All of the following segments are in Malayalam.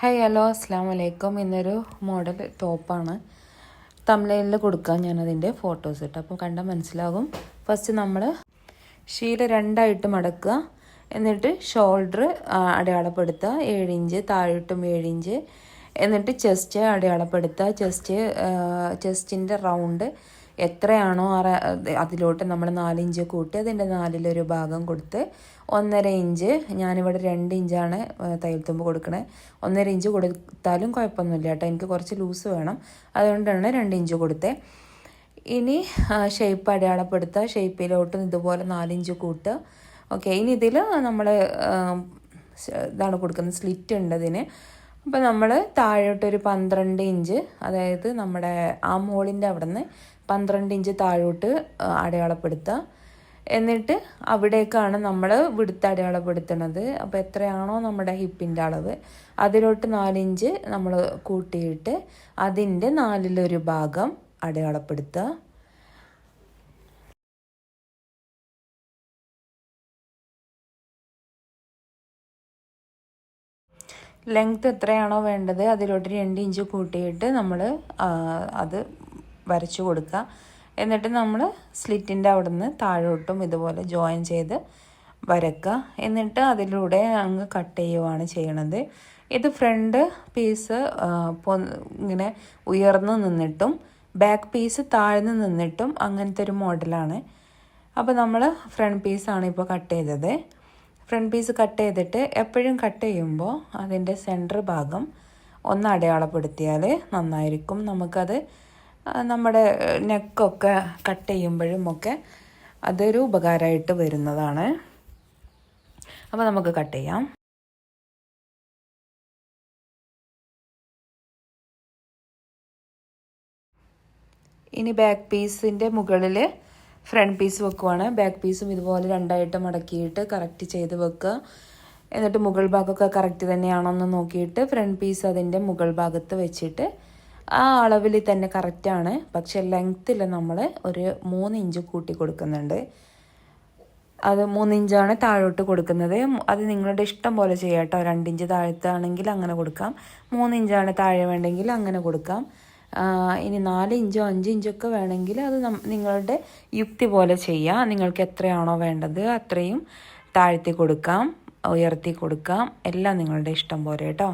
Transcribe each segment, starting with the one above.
ഹായ് ഹലോ അസ്സാം വലൈക്കും. ഇന്നൊരു മോഡൽ ടോപ്പാണ് തംബ്നെയിലിൽ കൊടുക്കാൻ ഞാനതിൻ്റെ ഫോട്ടോസ് ഇട്ട്. അപ്പോൾ കണ്ടാൽ മനസ്സിലാകും. ഫസ്റ്റ് നമ്മൾ ഷീല രണ്ടായിട്ട് മടക്കുക. എന്നിട്ട് ഷോൾഡർ അടയാളപ്പെടുത്തുക 7 ഇഞ്ച്, താഴോട്ടും 7 ഇഞ്ച്. എന്നിട്ട് ചെസ്റ്റ് അടയാളപ്പെടുത്തുക. ചെസ്റ്റിൻ്റെ റൗണ്ട് എത്രയാണോ അതിലോട്ട് നമ്മൾ 4 ഇഞ്ച് കൂട്ടി അതിൻ്റെ 4-1 ഭാഗം കൊടുത്ത് 1.5 ഇഞ്ച്, ഞാനിവിടെ 2 ഇഞ്ചാണ് തയ്യൽത്തുമ്പ് കൊടുക്കണേ. 1.5 ഇഞ്ച് കൊടുത്താലും കുഴപ്പമൊന്നുമില്ല കേട്ടോ, എനിക്ക് കുറച്ച് ലൂസ് വേണം, അതുകൊണ്ടാണ് 2 ഇഞ്ച് കൊടുത്തത്. ഇനി ഷേപ്പ് അടയാളപ്പെടുത്തുക. ഷേപ്പിലോട്ട് ഇതുപോലെ 4 ഇഞ്ച് കൂട്ടുക. ഓക്കെ, ഇനി ഇതിൽ നമ്മൾ ഇതാണ് കൊടുക്കുന്നത്, സ്ലിറ്റ് ഉണ്ട് ഇതിന്. അപ്പോൾ നമ്മൾ താഴോട്ടൊരു 12 ഇഞ്ച്, അതായത് നമ്മുടെ ആ മോളിൻ്റെ അവിടെ നിന്ന് 12 ഇഞ്ച് താഴോട്ട് അടയാളപ്പെടുത്തുക. എന്നിട്ട് അവിടേക്കാണ് നമ്മൾ വിടുത്ത് അടയാളപ്പെടുത്തുന്നത്. അപ്പോൾ എത്രയാണോ നമ്മുടെ ഹിപ്പിൻ്റെ അളവ് അതിലോട്ട് 4 ഇഞ്ച് നമ്മൾ കൂട്ടിയിട്ട് അതിൻ്റെ 4-1 ഭാഗം അടയാളപ്പെടുത്തുക. ലെങ്ത് എത്രയാണോ വേണ്ടത് അതിലോട്ട് 2 ഇഞ്ച് കൂട്ടിയിട്ട് നമ്മൾ അത് വരച്ചു കൊടുക്കുക. എന്നിട്ട് നമ്മൾ സ്ലിറ്റിൻ്റെ അവിടെ നിന്ന് താഴോട്ടും ഇതുപോലെ ജോയിൻ ചെയ്ത് വരക്കുക. എന്നിട്ട് അതിലൂടെ അങ്ങ് കട്ട് ചെയ്യുകയാണ് ചെയ്യണത്. ഇത് ഫ്രണ്ട് പീസ് ഇങ്ങനെ ഉയർന്നു നിന്നിട്ടും ബാക്ക് പീസ് താഴ്ന്നു നിന്നിട്ടും അങ്ങനത്തെ ഒരു മോഡലാണ്. അപ്പോൾ നമ്മൾ ഫ്രണ്ട് പീസാണ് ഇപ്പോൾ കട്ട് ചെയ്തത്. ഫ്രണ്ട് പീസ് കട്ട് ചെയ്തിട്ട് എപ്പോഴും കട്ട് ചെയ്യുമ്പോൾ അതിൻ്റെ സെൻറ്റർ ഭാഗം ഒന്ന് അടയാളപ്പെടുത്തിയാൽ നന്നായിരിക്കും. നമുക്കത് നമ്മുടെ നെക്കൊക്കെ കട്ട് ചെയ്യുമ്പോഴും ഒക്കെ അതൊരു ഉപകാരമായിട്ട് വരുന്നതാണ്. അപ്പോൾ നമുക്ക് കട്ട് ചെയ്യാം. ഇനി ബാക്ക് പീസിൻ്റെ മുകളിൽ ഫ്രണ്ട് പീസ് വെക്കുവാണ്. ബാക്ക് പീസും ഇതുപോലെ രണ്ടായിട്ട് മടക്കിയിട്ട് കറക്റ്റ് ചെയ്ത് വെക്കുക. എന്നിട്ട് മുകൾ ഭാഗമൊക്കെ കറക്റ്റ് തന്നെയാണോന്ന് നോക്കിയിട്ട് ഫ്രണ്ട് പീസ് അതിൻ്റെ മുകൾ ഭാഗത്ത് വെച്ചിട്ട് ആ അളവിൽ തന്നെ കറക്റ്റാണ്. പക്ഷെ ലെങ്ത്തിൽ നമ്മൾ ഒരു 3 ഇഞ്ച് കൂട്ടി കൊടുക്കുന്നുണ്ട്. അത് 3 ഇഞ്ചാണ് താഴോട്ട് കൊടുക്കുന്നത്. അത് നിങ്ങളുടെ ഇഷ്ടം പോലെ ചെയ്യാം കേട്ടോ. 2 ഇഞ്ച് താഴത്താണെങ്കിൽ അങ്ങനെ കൊടുക്കാം, 3 ഇഞ്ചാണ് താഴെ വേണ്ടെങ്കിൽ അങ്ങനെ കൊടുക്കാം. ഇനി 4 ഇഞ്ചോ 5 ഇഞ്ചൊക്കെ വേണമെങ്കിൽ അത് നിങ്ങളുടെ യുക്തി പോലെ ചെയ്യാം. നിങ്ങൾക്ക് എത്രയാണോ വേണ്ടത് അത്രയും താഴ്ത്തി കൊടുക്കാം, ഉയർത്തി കൊടുക്കാം, എല്ലാം നിങ്ങളുടെ ഇഷ്ടം പോലെ കേട്ടോ.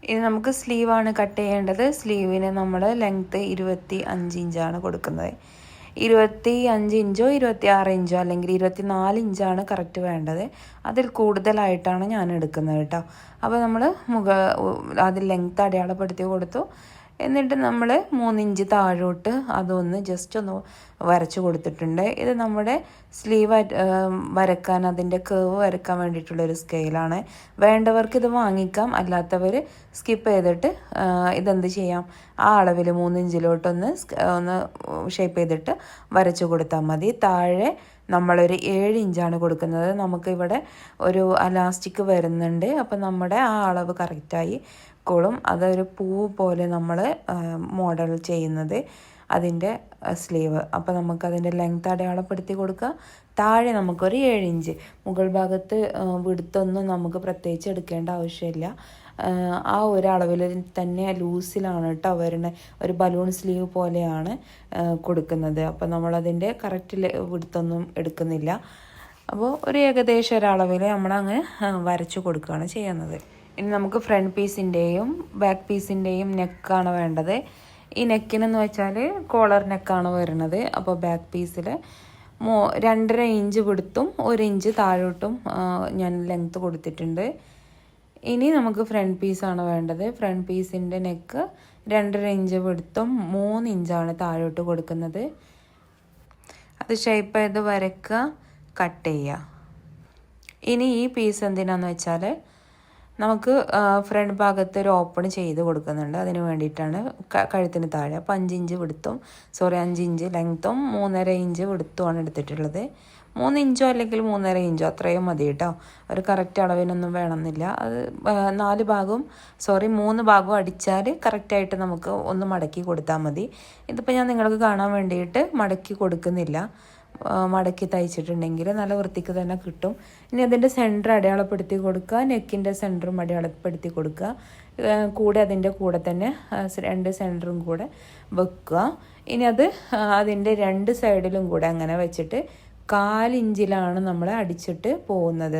ഇനി നമുക്ക് സ്ലീവാണ് കട്ട് ചെയ്യേണ്ടത്. സ്ലീവിന് നമ്മൾ ലെങ്ത്ത് 25 ഇഞ്ചാണ് കൊടുക്കുന്നത്. 25 ഇഞ്ചോ 26 ഇഞ്ചോ അല്ലെങ്കിൽ 24 ഇഞ്ചാണ് കറക്റ്റ് വേണ്ടത്. അതിൽ കൂടുതലായിട്ടാണ് ഞാൻ എടുക്കുന്നത് കേട്ടോ. അപ്പോൾ നമ്മൾ അതിൽ ലെങ്ത്ത് അടയാളപ്പെടുത്തി കൊടുത്തു. എന്നിട്ട് നമ്മൾ 3 ഇഞ്ച് താഴോട്ട് അതൊന്ന് ജസ്റ്റ് ഒന്ന് വരച്ചു കൊടുത്തിട്ടുണ്ട്. ഇത് നമ്മുടെ സ്ലീവ് വരക്കാൻ, അതിൻ്റെ കേവ് വരക്കാൻ വേണ്ടിയിട്ടുള്ളൊരു സ്കെയിലാണ്. വേണ്ടവർക്ക് ഇത് വാങ്ങിക്കാം, അല്ലാത്തവർ സ്കിപ്പ് ചെയ്തിട്ട് ഇതെന്ത് ചെയ്യാം, ആ അളവിൽ 3 ഇഞ്ചിലോട്ടൊന്ന് ഷേപ്പ് ചെയ്തിട്ട് വരച്ചു കൊടുത്താൽ മതി. താഴെ നമ്മളൊരു 7 ഇഞ്ചാണ് കൊടുക്കുന്നത്. നമുക്കിവിടെ ഒരു അലാസ്റ്റിക് വരുന്നുണ്ട്. അപ്പം നമ്മുടെ ആ അളവ് കറക്റ്റായി ും അതൊരു പൂ പോലെ നമ്മൾ മോഡൽ ചെയ്യുന്നത് അതിൻ്റെ സ്ലീവ്. അപ്പോൾ നമുക്കതിൻ്റെ ലെങ്ത്ത് അടയാളപ്പെടുത്തി കൊടുക്കുക. താഴെ നമുക്കൊരു 7 ഇഞ്ച്, മുകൾ ഭാഗത്ത് വിടുത്തൊന്നും നമുക്ക് പ്രത്യേകിച്ച് എടുക്കേണ്ട ആവശ്യമില്ല. ആ ഒരു അളവിൽ തന്നെ ലൂസിലാണ് കേട്ടോ വരുന്നത്. ഒരു ബലൂൺ സ്ലീവ് പോലെയാണ് കൊടുക്കുന്നത്. അപ്പോൾ നമ്മളതിൻ്റെ കറക്റ്റ് വിടുത്തൊന്നും എടുക്കുന്നില്ല. അപ്പോൾ ഒരു ഏകദേശം ഒരളവിൽ നമ്മളങ്ങ് വരച്ചു കൊടുക്കുകയാണ് ചെയ്യുന്നത്. ഇനി നമുക്ക് ഫ്രണ്ട് പീസിൻ്റെയും ബാക്ക് പീസിൻ്റെയും നെക്കാണ് വേണ്ടത്. ഈ നെക്കിനെന്ന് വെച്ചാൽ കോളർ നെക്കാണ് വരുന്നത്. അപ്പോൾ ബാക്ക് പീസിൽ 2.5 ഇഞ്ച് വിടുത്തും 1 ഇഞ്ച് താഴോട്ടും ഞാൻ ലെങ്ത്ത് കൊടുത്തിട്ടുണ്ട്. ഇനി നമുക്ക് ഫ്രണ്ട് പീസാണ് വേണ്ടത്. ഫ്രണ്ട് പീസിൻ്റെ നെക്ക് 2.5 ഇഞ്ച് വിടുത്തും 3 ഇഞ്ചാണ് താഴോട്ട് കൊടുക്കുന്നത്. അത് ഷേപ്പ് ചെയ്ത് വരയ്ക്കുക, കട്ട് ചെയ്യുക. ഇനി ഈ പീസ് എന്തിനാന്ന് വെച്ചാൽ നമുക്ക് ഫ്രണ്ട് ഭാഗത്ത് ഒരു ഓപ്പൺ ചെയ്ത് കൊടുക്കുന്നുണ്ട്. അതിന് വേണ്ടിയിട്ടാണ് കഴുത്തിന് താഴെ. അപ്പോൾ 5 ഇഞ്ച് വിടുത്തും 5 ഇഞ്ച് ലെങ്ത്തും 3.5 ഇഞ്ച് വിടുത്തുമാണ് എടുത്തിട്ടുള്ളത്. 3 ഇഞ്ചോ അല്ലെങ്കിൽ 3.5 ഇഞ്ചോ അത്രയും മതി കേട്ടോ. ഒരു കറക്റ്റ് അളവിനൊന്നും വേണമെന്നില്ല. അത് 3 ഭാഗവും അടിച്ചാൽ കറക്റ്റായിട്ട് നമുക്ക് ഒന്ന് മടക്കി കൊടുത്താൽ മതി. ഇതിപ്പോൾ ഞാൻ നിങ്ങൾക്ക് കാണാൻ വേണ്ടിയിട്ട് മടക്കി കൊടുക്കുന്നില്ല. മടക്കി തയ്ച്ചിട്ടുണ്ടെങ്കിൽ നല്ല വൃത്തിക്ക് തന്നെ കിട്ടും. ഇനി അതിൻ്റെ സെൻറ്റർ അടയാളപ്പെടുത്തി കൊടുക്കുക, നെക്കിൻ്റെ സെൻറ്ററും അടയാളപ്പെടുത്തി കൊടുക്കുക. അതിൻ്റെ കൂടെ തന്നെ 2 സെൻറ്ററും കൂടെ വെക്കുക. ഇനി അതിൻ്റെ 2 സൈഡിലും കൂടെ അങ്ങനെ വെച്ചിട്ട് 1/4 ഇഞ്ചിലാണ് നമ്മൾ അടിച്ചിട്ട് പോകുന്നത്.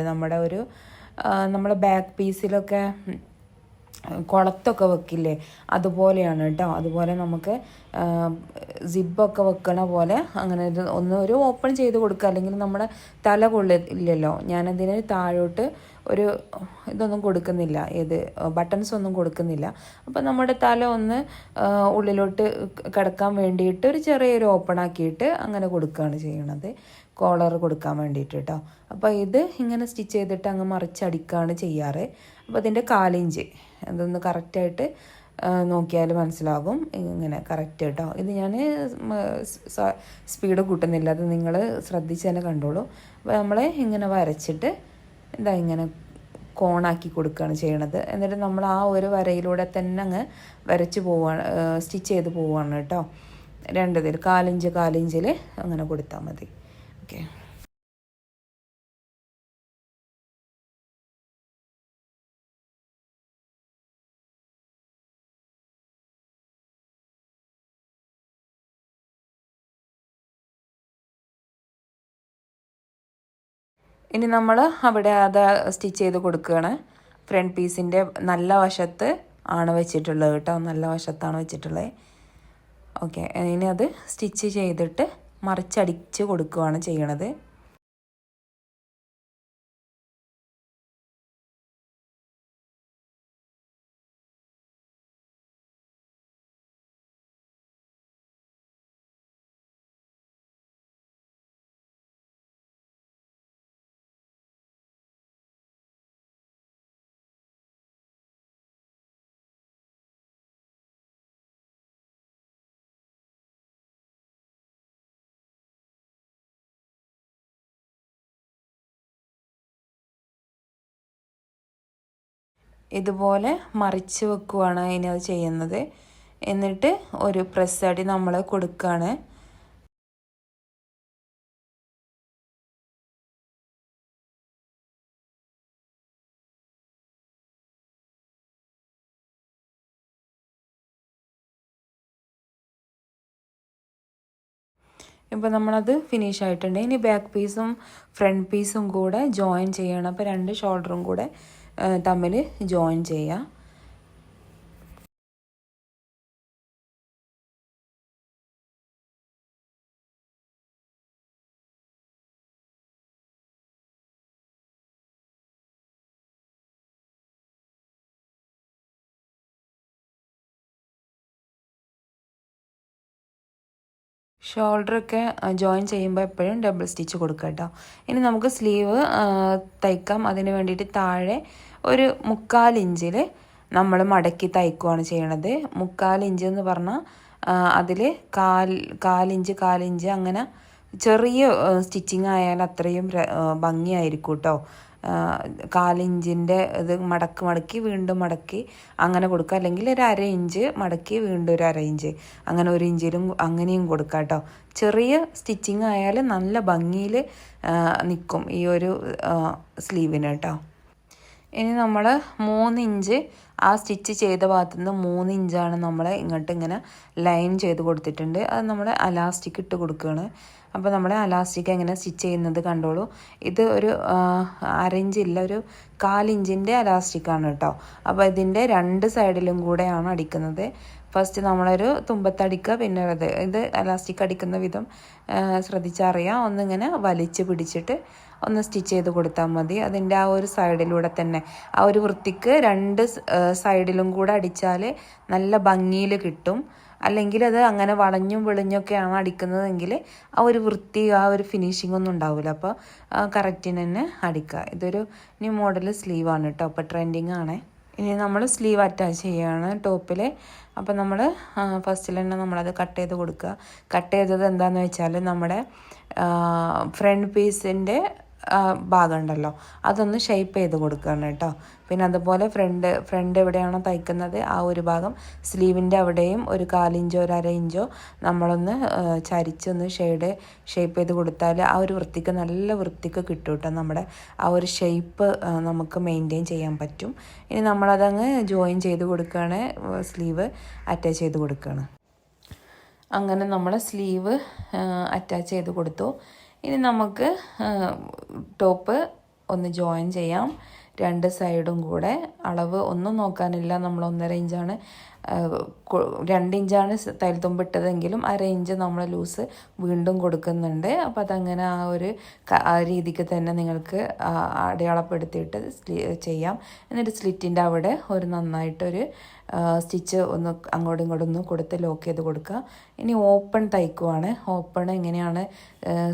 നമ്മുടെ ബാക്ക് പീസിലൊക്കെ കുളത്തൊക്കെ വെക്കില്ലേ, അതുപോലെയാണ് കേട്ടോ. അതുപോലെ നമുക്ക് സിബൊക്കെ വെക്കണ പോലെ അങ്ങനെ ഒരു ഓപ്പൺ ചെയ്ത് കൊടുക്കുക. അല്ലെങ്കിൽ നമ്മുടെ തല കൊള്ളില്ലല്ലോ. ഞാനതിന് താഴോട്ട് ഇതൊന്നും കൊടുക്കുന്നില്ല, ബട്ടൺസ് ഒന്നും കൊടുക്കുന്നില്ല. അപ്പോൾ നമ്മുടെ തല ഒന്ന് ഉള്ളിലോട്ട് കിടക്കാൻ വേണ്ടിയിട്ട് ഒരു ചെറിയൊരു ഓപ്പൺ ആക്കിയിട്ട് അങ്ങനെ കൊടുക്കുകയാണ് ചെയ്യണത്, കോളർ കൊടുക്കാൻ വേണ്ടിയിട്ട് കേട്ടോ. അപ്പോൾ ഇങ്ങനെ സ്റ്റിച്ച് ചെയ്തിട്ട് അങ്ങ് മറിച്ചടിക്കുകയാണ് ചെയ്യാറ്. അപ്പോൾ അതിൻ്റെ 1/4 ഇഞ്ച് അതൊന്ന് കറക്റ്റായിട്ട് നോക്കിയാൽ മനസ്സിലാകും. ഇങ്ങനെ കറക്റ്റ് കേട്ടോ. ഇത് ഞാൻ സ്പീഡ് കൂട്ടുന്നില്ല, അത് നിങ്ങൾ ശ്രദ്ധിച്ച് തന്നെ കണ്ടോളൂ. അപ്പോൾ നമ്മൾ ഇങ്ങനെ വരച്ചിട്ട് ഇങ്ങനെ കോണാക്കി കൊടുക്കുകയാണ് ചെയ്യണത്. എന്നിട്ട് നമ്മൾ ആ ഒരു വരയിലൂടെ തന്നെ അങ്ങ് വരച്ച് പോവുകയാണ്, സ്റ്റിച്ച് ചെയ്ത് പോവുകയാണ് കേട്ടോ. 1/4 ഇഞ്ചിൽ അങ്ങനെ കൊടുത്താൽ മതി. ഓക്കെ. ഇനി നമ്മൾ അവിടെ സ്റ്റിച്ച് ചെയ്ത് കൊടുക്കുകയാണ്. ഫ്രണ്ട് പീസിൻ്റെ നല്ല വശത്ത് ആണ് വെച്ചിട്ടുള്ളത് കേട്ടോ, നല്ല വശത്താണ് വെച്ചിട്ടുള്ളത്. ഓക്കെ. ഇനി സ്റ്റിച്ച് ചെയ്തിട്ട് മറിച്ചടിച്ച് കൊടുക്കുകയാണ് ചെയ്യണത്. ഇതുപോലെ മറിച്ച് വെക്കുവാണ് അത് ചെയ്യുന്നത്. എന്നിട്ട് ഒരു പ്രസ് അടി നമ്മൾ കൊടുക്കുകയാണ്. ഇപ്പോൾ നമ്മളത് ഫിനിഷ് ആയിട്ടുണ്ട്. ഇനി ബാക്ക് പീസും ഫ്രണ്ട് പീസും കൂടെ ജോയിൻ ചെയ്യണം. അപ്പോൾ 2 ഷോൾഡറും കൂടെ തമ്മിൽ ജോയിൻ ചെയ്യുക. ഷോൾഡറൊക്കെ ജോയിൻ ചെയ്യുമ്പോൾ എപ്പോഴും ഡബിൾ സ്റ്റിച്ച് കൊടുക്കുക കേട്ടോ. ഇനി നമുക്ക് സ്ലീവ് തയ്ക്കാം. അതിന് വേണ്ടിയിട്ട് താഴെ ഒരു 3/4 ഇഞ്ചിൽ നമ്മൾ മടക്കി തയ്ക്കുകയാണ് ചെയ്യണത്. 3/4 ഇഞ്ച് എന്ന് പറഞ്ഞാൽ അതിൽ 1/4 ഇഞ്ച് അങ്ങനെ ചെറിയ സ്റ്റിച്ചിങ് ആയാൽ അത്രയും ഭംഗിയായിരിക്കും കേട്ടോ. 1/4 ഇഞ്ചിൻ്റെ മടക്കി വീണ്ടും മടക്കി അങ്ങനെ കൊടുക്കുക. അല്ലെങ്കിൽ ഒരു 1/2 ഇഞ്ച് മടക്കി വീണ്ടും ഒരു 1/2 ഇഞ്ച് അങ്ങനെ 1 ഇഞ്ചിലും അങ്ങനെയും കൊടുക്കുക കേട്ടോ. ചെറിയ സ്റ്റിച്ചിങ് ആയാൽ നല്ല ഭംഗിയിൽ നിൽക്കും ഈ ഒരു സ്ലീവിന് കേട്ടോ. ഇനി നമ്മൾ 3 ഇഞ്ച് ആ സ്റ്റിച്ച് ചെയ്ത ഭാഗത്തു നിന്ന് 3 ഇഞ്ചാണ് നമ്മൾ ഇങ്ങനെ ലൈൻ ചെയ്ത് കൊടുത്തിട്ടുണ്ട്. അത് നമ്മൾ അലാസ്റ്റിക് ഇട്ട് കൊടുക്കുകയാണ്. അപ്പോൾ നമ്മൾ അലാസ്റ്റിക് എങ്ങനെ സ്റ്റിച്ച് ചെയ്യുന്നത് കണ്ടോളൂ. ഇത് ഒരു 1/2 ഇഞ്ചില്ല, ഒരു 1/4 ഇഞ്ചിൻ്റെ അലാസ്റ്റിക്കാണ് കേട്ടോ. അപ്പോൾ ഇതിൻ്റെ 2 സൈഡിലും കൂടെയാണ് അടിക്കുന്നത്. ഫസ്റ്റ് നമ്മളൊരു തുമ്പത്തടിക്കുക, പിന്നെ ഇത് അലാസ്റ്റിക് അടിക്കുന്ന വിധം ശ്രദ്ധിച്ചറിയാം. ഒന്നിങ്ങനെ വലിച്ച് പിടിച്ചിട്ട് ഒന്ന് സ്റ്റിച്ച് ചെയ്ത് കൊടുത്താൽ മതി. അതിൻ്റെ ആ ഒരു സൈഡിലൂടെ തന്നെ ആ ഒരു വൃത്തിക്ക് 2 സൈഡിലും കൂടെ അടിച്ചാൽ നല്ല ഭംഗിയിൽ കിട്ടും. അല്ലെങ്കിൽ അത് അങ്ങനെ വളഞ്ഞും വെളിഞ്ഞൊക്കെയാണ് അടിക്കുന്നതെങ്കിൽ ആ ഒരു വൃത്തി ആ ഒരു ഫിനിഷിംഗ് ഒന്നും ഉണ്ടാവില്ല. അപ്പോൾ കറക്റ്റിന് തന്നെ അടിക്കുക. ഇതൊരു ന്യൂ മോഡൽ സ്ലീവാണ് കേട്ടോ, അപ്പോൾ ട്രെൻഡിങ് ആണേ. ഇനി നമ്മൾ സ്ലീവ് അറ്റാച്ച് ചെയ്യുകയാണ് ടോപ്പിൽ. അപ്പോൾ നമ്മൾ ഫസ്റ്റിൽ തന്നെ നമ്മളത് കട്ട് ചെയ്ത് കൊടുക്കുക. കട്ട് ചെയ്തത് എന്താണെന്ന് വെച്ചാൽ നമ്മുടെ ഫ്രണ്ട് പീസിൻ്റെ ഭാഗം ഉണ്ടല്ലോ, അതൊന്ന് ഷേപ്പ് ചെയ്ത് കൊടുക്കുകയാണ് കേട്ടോ. പിന്നെ അതുപോലെ ഫ്രണ്ട് എവിടെയാണോ തയ്ക്കുന്നത് ആ ഒരു ഭാഗം സ്ലീവിൻ്റെ അവിടെയും ഒരു 1/4 ഇഞ്ചോ 1/2 ഇഞ്ചോ നമ്മളൊന്ന് ചരിച്ചൊന്ന് ഷേപ്പ് ചെയ്ത് കൊടുത്താൽ ആ ഒരു വൃത്തിക്ക് നല്ല വൃത്തിക്ക് കിട്ടും കേട്ടോ. നമ്മുടെ ആ ഒരു ഷേപ്പ് നമുക്ക് മെയിൻറ്റെയിൻ ചെയ്യാൻ പറ്റും. ഇനി നമ്മളതങ്ങ് ജോയിൻ ചെയ്ത് കൊടുക്കുകയാണ്, സ്ലീവ് അറ്റാച്ച് ചെയ്ത് കൊടുക്കുകയാണ്. അങ്ങനെ നമ്മൾ സ്ലീവ് അറ്റാച്ച് ചെയ്ത് കൊടുത്തു. ഇനി നമുക്ക് ടോപ്പ് ഒന്ന് ജോയിൻ ചെയ്യാം. 2 സൈഡും കൂടെ അളവ് ഒന്നും നോക്കാനില്ല. നമ്മൾ 1.5 ഇഞ്ചാണ് 2 ഇഞ്ചാണ് തയ്യൽ തുമ്പ് ഇട്ടതെങ്കിലും 1/2 ഇഞ്ച് നമ്മൾ ലൂസ് വീണ്ടും കൊടുക്കുന്നുണ്ട്. അപ്പോൾ അതങ്ങനെ ആ രീതിക്ക് തന്നെ നിങ്ങൾക്ക് അടയാളപ്പെടുത്തിയിട്ട് ചെയ്യാം. എന്നിട്ട് സ്ലിറ്റിൻ്റെ അവിടെ ഒരു നന്നായിട്ടൊരു സ്റ്റിച്ച് ഒന്ന് അങ്ങോട്ടും ഇങ്ങോട്ടും ഒന്ന് കൊടുത്ത് ലോക്ക് ചെയ്ത് കൊടുക്കുക. ഇനി ഓപ്പൺ തയ്ക്കുവാണ്. ഓപ്പൺ എങ്ങനെയാണ്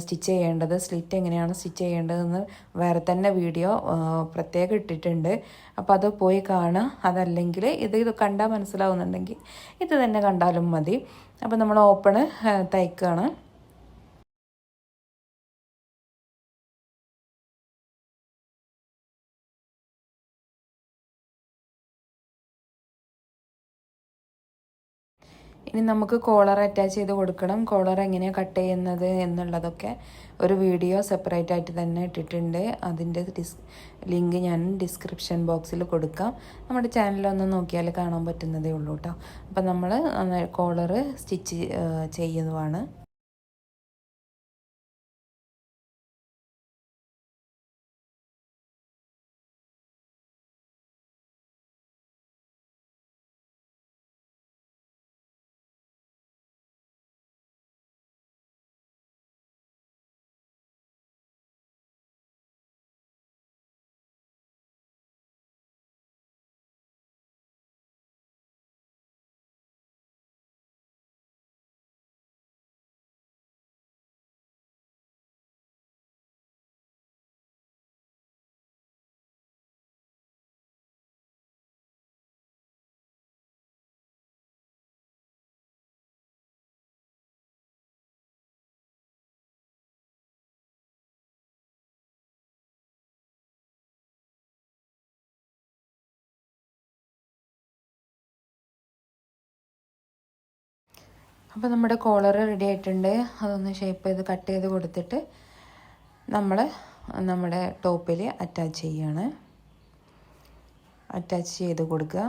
സ്റ്റിച്ച് ചെയ്യേണ്ടത്, സ്ലിറ്റ് എങ്ങനെയാണ് സ്റ്റിച്ച് ചെയ്യേണ്ടതെന്ന് വേറെ തന്നെ വീഡിയോ പ്രത്യേകം ഇട്ടിട്ടുണ്ട്. അപ്പോൾ അത് പോയി കാണുക. അതല്ലെങ്കിൽ ഇത് കണ്ടാൽ മനസ്സിലാവുന്നുണ്ടെങ്കിൽ ഇത് തന്നെ കണ്ടാലും മതി. അപ്പോൾ നമ്മൾ ഓപ്പണ് തയ്ക്കുകയാണ്. ഇനി നമുക്ക് കോളർ അറ്റാച്ച് ചെയ്ത് കൊടുക്കണം. കോളർ എങ്ങനെയാണ് കട്ട് ചെയ്യുന്നത് എന്നുള്ളതൊക്കെ ഒരു വീഡിയോ സെപ്പറേറ്റ് ആയിട്ട് തന്നെ ഇട്ടിട്ടുണ്ട്. അതിൻ്റെ ലിങ്ക് ഞാൻ ഡിസ്ക്രിപ്ഷൻ ബോക്സിൽ കൊടുക്കാം. നമ്മുടെ ചാനലൊന്ന് നോക്കിയാൽ കാണാൻ പറ്റുന്നതേ ഉള്ളൂ കേട്ടോ. അപ്പം നമ്മൾ കോളർ സ്റ്റിച്ച് ചെയ്യുന്നതാണ്. അപ്പോൾ നമ്മുടെ കോളർ റെഡി ആയിട്ടുണ്ട്. അതൊന്ന് ഷേപ്പ് ചെയ്ത് കട്ട് ചെയ്ത് കൊടുത്തിട്ട് നമ്മൾ നമ്മുടെ ടോപ്പിൽ അറ്റാച്ച് ചെയ്യാണ്. അറ്റാച്ച് ചെയ്ത് കൊടുക്കുക.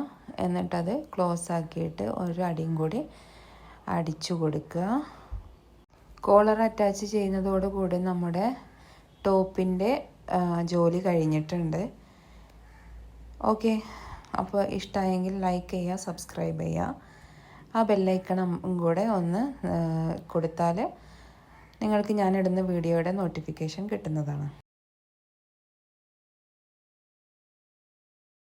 എന്നിട്ടത് ക്ലോസ് ആക്കിയിട്ട് ഒരു അടിയും കൂടി അടിച്ചു കൊടുക്കുക. കോളർ അറ്റാച്ച് ചെയ്യുന്നതോടുകൂടി നമ്മുടെ ടോപ്പിൻ്റെ ജോലി കഴിഞ്ഞിട്ടുണ്ട്. ഓക്കെ, അപ്പോൾ ഇഷ്ടമായെങ്കിൽ ലൈക്ക് ചെയ്യുക, സബ്സ്ക്രൈബ് ചെയ്യുക. ആ ബെല്ലൈക്കണം കൂടെ ഒന്ന് കൊടുത്താൽ നിങ്ങൾക്ക് ഞാനിടുന്ന വീഡിയോയുടെ നോട്ടിഫിക്കേഷൻ കിട്ടുന്നതാണ്.